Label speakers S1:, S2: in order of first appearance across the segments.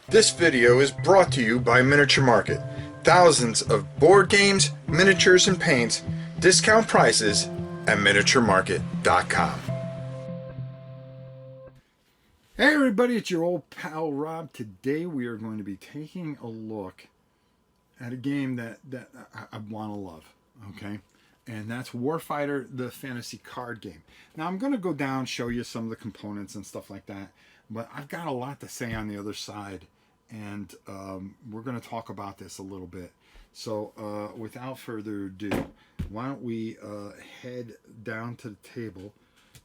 S1: This video is brought to you by Miniature Market. Thousands of board games, miniatures, and paints, discount prices at miniaturemarket.com.
S2: Hey everybody, it's your old pal Rob. Today we are going to be taking a look at a game that I want to love, okay? And that's Warfighter, the fantasy card game. Now I'm going to go down, show you some of the components and stuff like that, but I've got a lot to say on the other side, and we're going to talk about this a little bit. So without further ado, why don't we head down to the table,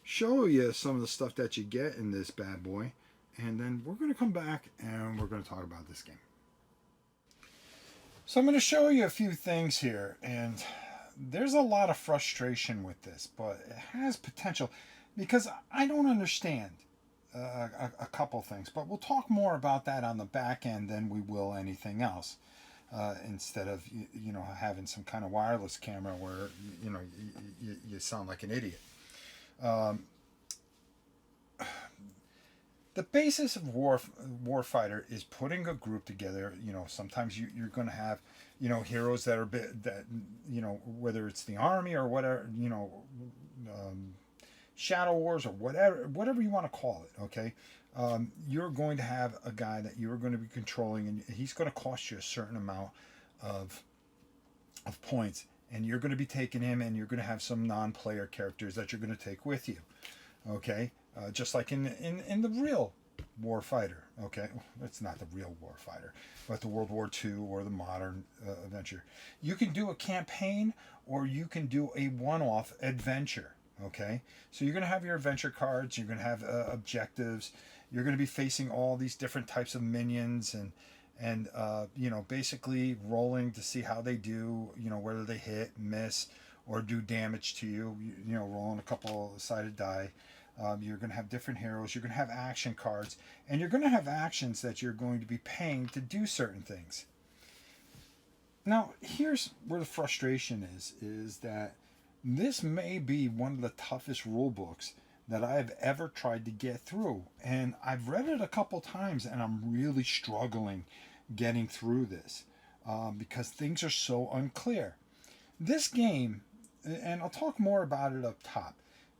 S2: show you some of the stuff that you get in this bad boy, and then we're going to come back and we're going to talk about this game. So I'm going to show you a few things here, and there's a lot of frustration with this, but it has potential because I don't understand a couple things, but we'll talk more about that on the back end than we will anything else. Instead of having some kind of wireless camera where you sound like an idiot. The basis of Warfighter is putting a group together. Sometimes you're going to have heroes that are whether it's the army or whatever, Shadow Wars or whatever you want to call it. Okay, you're going to have a guy that you're going to be controlling, and he's going to cost you a certain amount of points, and you're going to be taking him, and you're going to have some non-player characters that you're going to take with you. Okay, just like in the real Warfighter. Okay, it's not the real Warfighter, but the World War II or the modern adventure. You can do a campaign, or you can do a one-off adventure. Okay, so you're going to have your adventure cards. You're going to have objectives. You're going to be facing all these different types of minions, and basically rolling to see how they do. Whether they hit, miss, or do damage to you. Rolling a couple sided die. You're going to have different heroes. You're going to have action cards, and you're going to have actions that you're going to be paying to do certain things. Now, here's where the frustration is that this may be one of the toughest rule books that I've ever tried to get through. And I've read it a couple times, and I'm really struggling getting through this because things are so unclear. This game, and I'll talk more about it up top,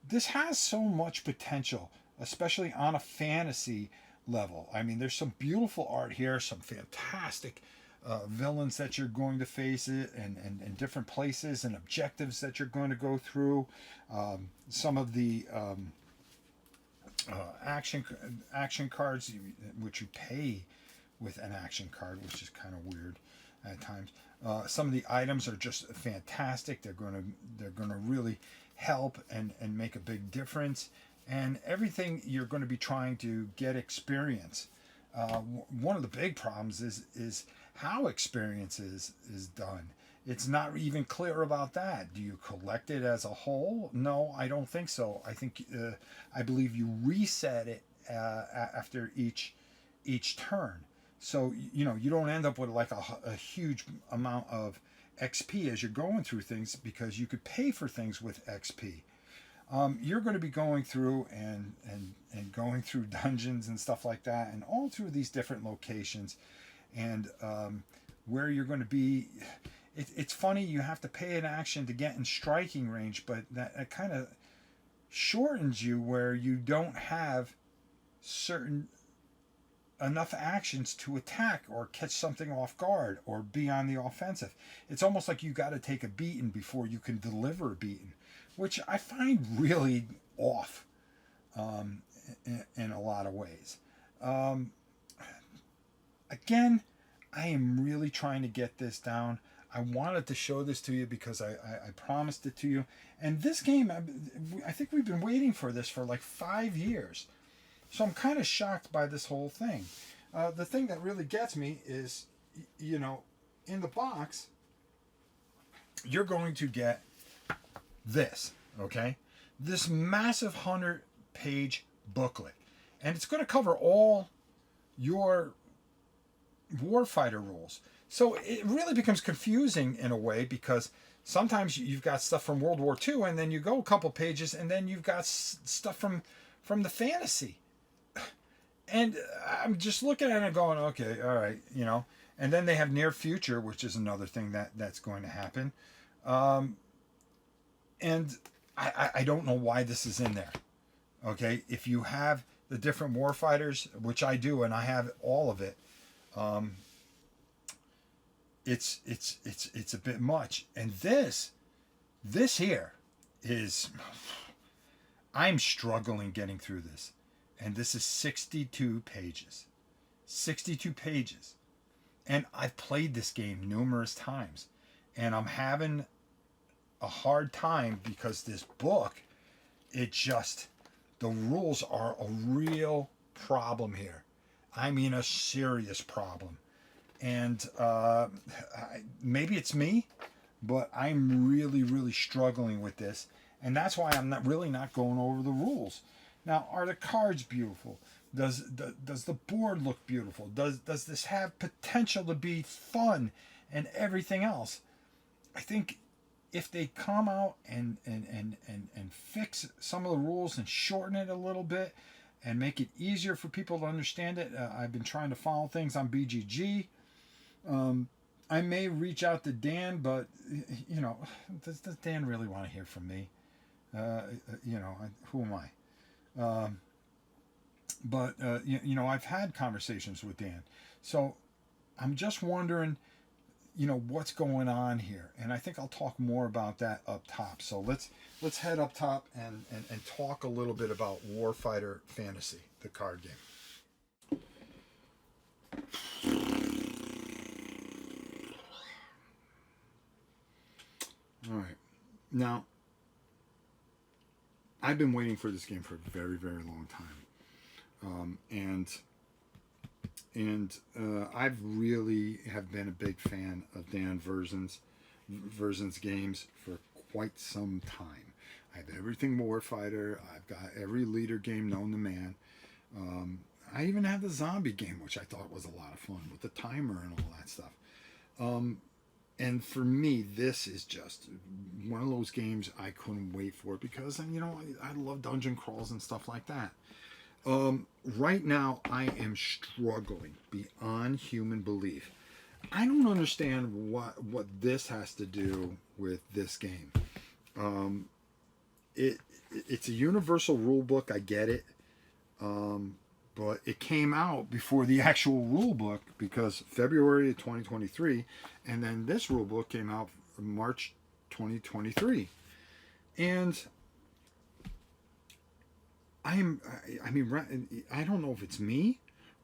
S2: this has so much potential, especially on a fantasy level. I mean, there's some beautiful art here, some fantastic villains that you're going to face it, and different places and objectives that you're going to go through. Some of the action cards, which you pay with an action card, which is kind of weird at times. Some of the items are just fantastic. They're going to really help and make a big difference, and everything you're going to be trying to get experience. One of the big problems is how experience is done. It's not even clear about that. Do you collect it as a whole? No, I don't think so. I believe you reset it after each turn. So you don't end up with like a huge amount of XP as you're going through things, because you could pay for things with XP. You're going to be going through and going through dungeons and stuff like that, and all through these different locations, and where you're going to be. It's funny, you have to pay an action to get in striking range, but that kind of shortens you where you don't have certain enough actions to attack or catch something off guard or be on the offensive. It's almost like you got to take a beating before you can deliver a beating, which I find really off in a lot of ways. Again, I am really trying to get this down. I wanted to show this to you because I promised it to you. And this game, I think we've been waiting for this for like 5 years. So I'm kind of shocked by this whole thing. The thing that really gets me is, in the box, you're going to get this, okay? This massive 100-page booklet. And it's going to cover all your Warfighter rules. So it really becomes confusing in a way, because sometimes you've got stuff from World War II, and then you go a couple pages, and then you've got stuff from the fantasy. And I'm just looking at it going, okay, all right, you know. And then they have near future, which is another thing that's going to happen. Um, and I don't know why this is in there. Okay, if you have the different warfighters, which I do, and I have all of it, um, it's a bit much. And this here is, I'm struggling getting through this, and this is 62 pages, 62 pages, and I've played this game numerous times, and I'm having a hard time because this book, it just, the rules are a real problem here. I mean, a serious problem. And maybe it's me, but I'm really, really struggling with this. And that's why I'm not really not going over the rules. Now, are the cards beautiful? Does the board look beautiful? Does this have potential to be fun and everything else? I think if they come out and fix some of the rules and shorten it a little bit and make it easier for people to understand it. I've been trying to follow things on BGG. I may reach out to Dan, but you know, does Dan really want to hear from me? You know, who am I? But you know, I've had conversations with Dan, so I'm just wondering, you know, what's going on here, and I think I'll talk more about that up top. So let's head up top and talk a little bit about Warfighter Fantasy, the card game. All right, now I've been waiting for this game for a very, very long time, and I've really have been a big fan of Dan Version's games for quite some time. I have everything Warfighter. I've got every leader game known to man. I even have the zombie game, which I thought was a lot of fun with the timer and all that stuff. And for me, this is just one of those games I couldn't wait for because, you know, I love dungeon crawls and stuff like that. Right now, I am struggling beyond human belief. I don't understand what this has to do with this game. It's a universal rule book. I get it, but it came out before the actual rule book because February of 2023, and then this rule book came out March 2023, and I mean, I don't know if it's me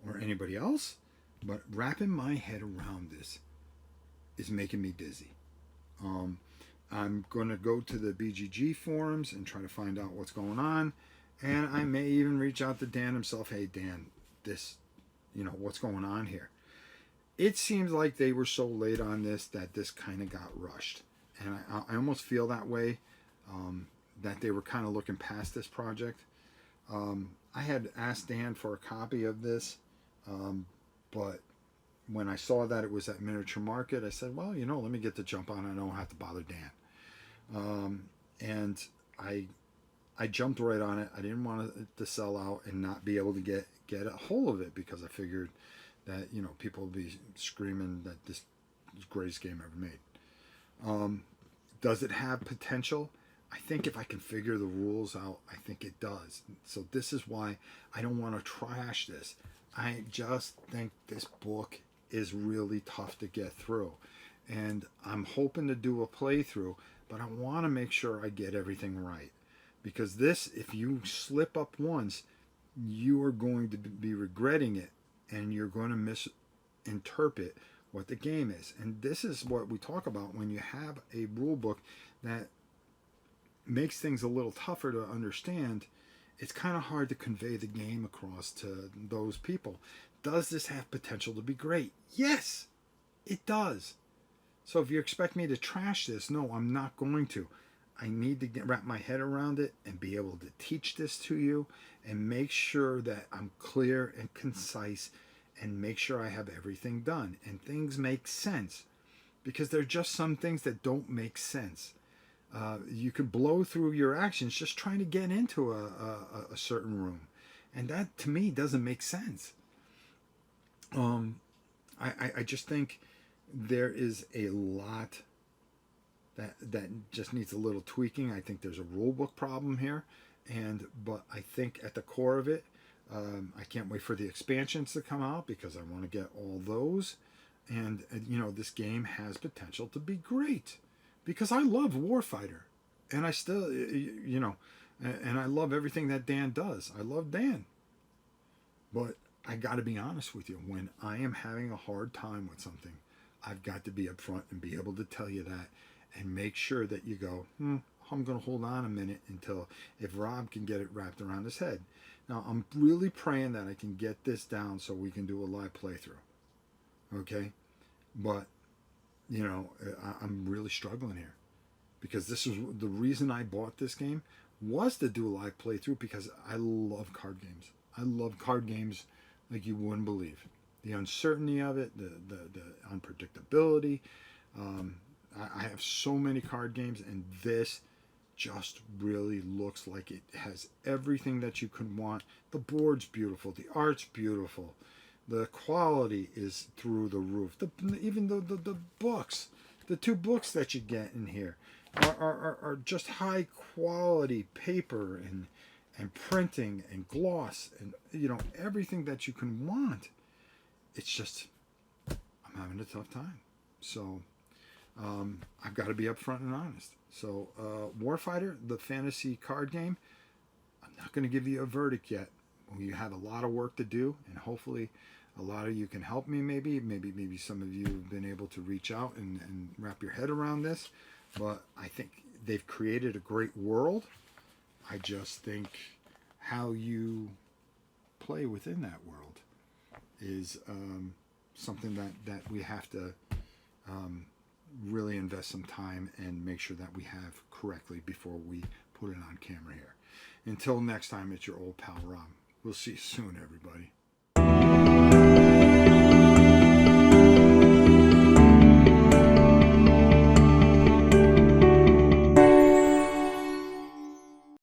S2: or anybody else, but wrapping my head around this is making me dizzy. I'm going to go to the BGG forums and try to find out what's going on, and I may even reach out to Dan himself. Hey, Dan, this, you know, what's going on here? It seems like they were so late on this that this kind of got rushed, and I almost feel that way, that they were kind of looking past this project. I had asked Dan for a copy of this, but when I saw that it was at Miniature Market, I said, well, you know, let me get the jump on it. I don't have to bother Dan. And I jumped right on it. I didn't want it to sell out and not be able to get a hold of it because I figured that, you know, people would be screaming that this is the greatest game ever made. Does it have potential? I think if I can figure the rules out, I think it does. So this is why I don't want to trash this. I just think this book is really tough to get through. And I'm hoping to do a playthrough, but I want to make sure I get everything right. Because this, if you slip up once, you are going to be regretting it, and you're going to misinterpret what the game is. And this is what we talk about when you have a rule book that makes things a little tougher to understand. It's kind of hard to convey the game across to those people. Does this have potential to be great? Yes, it does. So if you expect me to trash this, no, I'm not going to. I need to wrap my head around it and be able to teach this to you and make sure that I'm clear and concise and make sure I have everything done and things make sense, because there are just some things that don't make sense. You could blow through your actions just trying to get into a certain room, And that to me doesn't make sense. I just think there is a lot that just needs a little tweaking. I think there's a rule book problem here, but I think at the core of it, I can't wait for the expansions to come out because I want to get all those. And this game has potential to be great because I love Warfighter, and I still and I love everything that Dan does. I love Dan, but I got to be honest with you. When I am having a hard time with something, I've got to be upfront and be able to tell you that, and make sure that you go, I'm going to hold on a minute until if Rob can get it wrapped around his head. Now, I'm really praying that I can get this down so we can do a live playthrough. Okay? But, I'm really struggling here. Because this is the reason I bought this game was to do a live playthrough because I love card games. I love card games like you wouldn't believe. The uncertainty of it, the unpredictability. I have so many card games, and this just really looks like it has everything that you could want. The board's beautiful. The art's beautiful. The quality is through the roof. Even the books, the 2 books that you get in here are just high quality paper and printing and gloss and everything that you can want. It's just I'm having a tough time. So I've got to be upfront and honest. So Warfighter, the fantasy card game, I'm not going to give you a verdict yet. We have a lot of work to do, and hopefully a lot of you can help me. Maybe some of you have been able to reach out and wrap your head around this. But I think they've created a great world. I just think how you play within that world is something that we have to really invest some time and make sure that we have correctly before we put it on camera here. Until next time, it's your old pal Rob. We'll see you soon, everybody.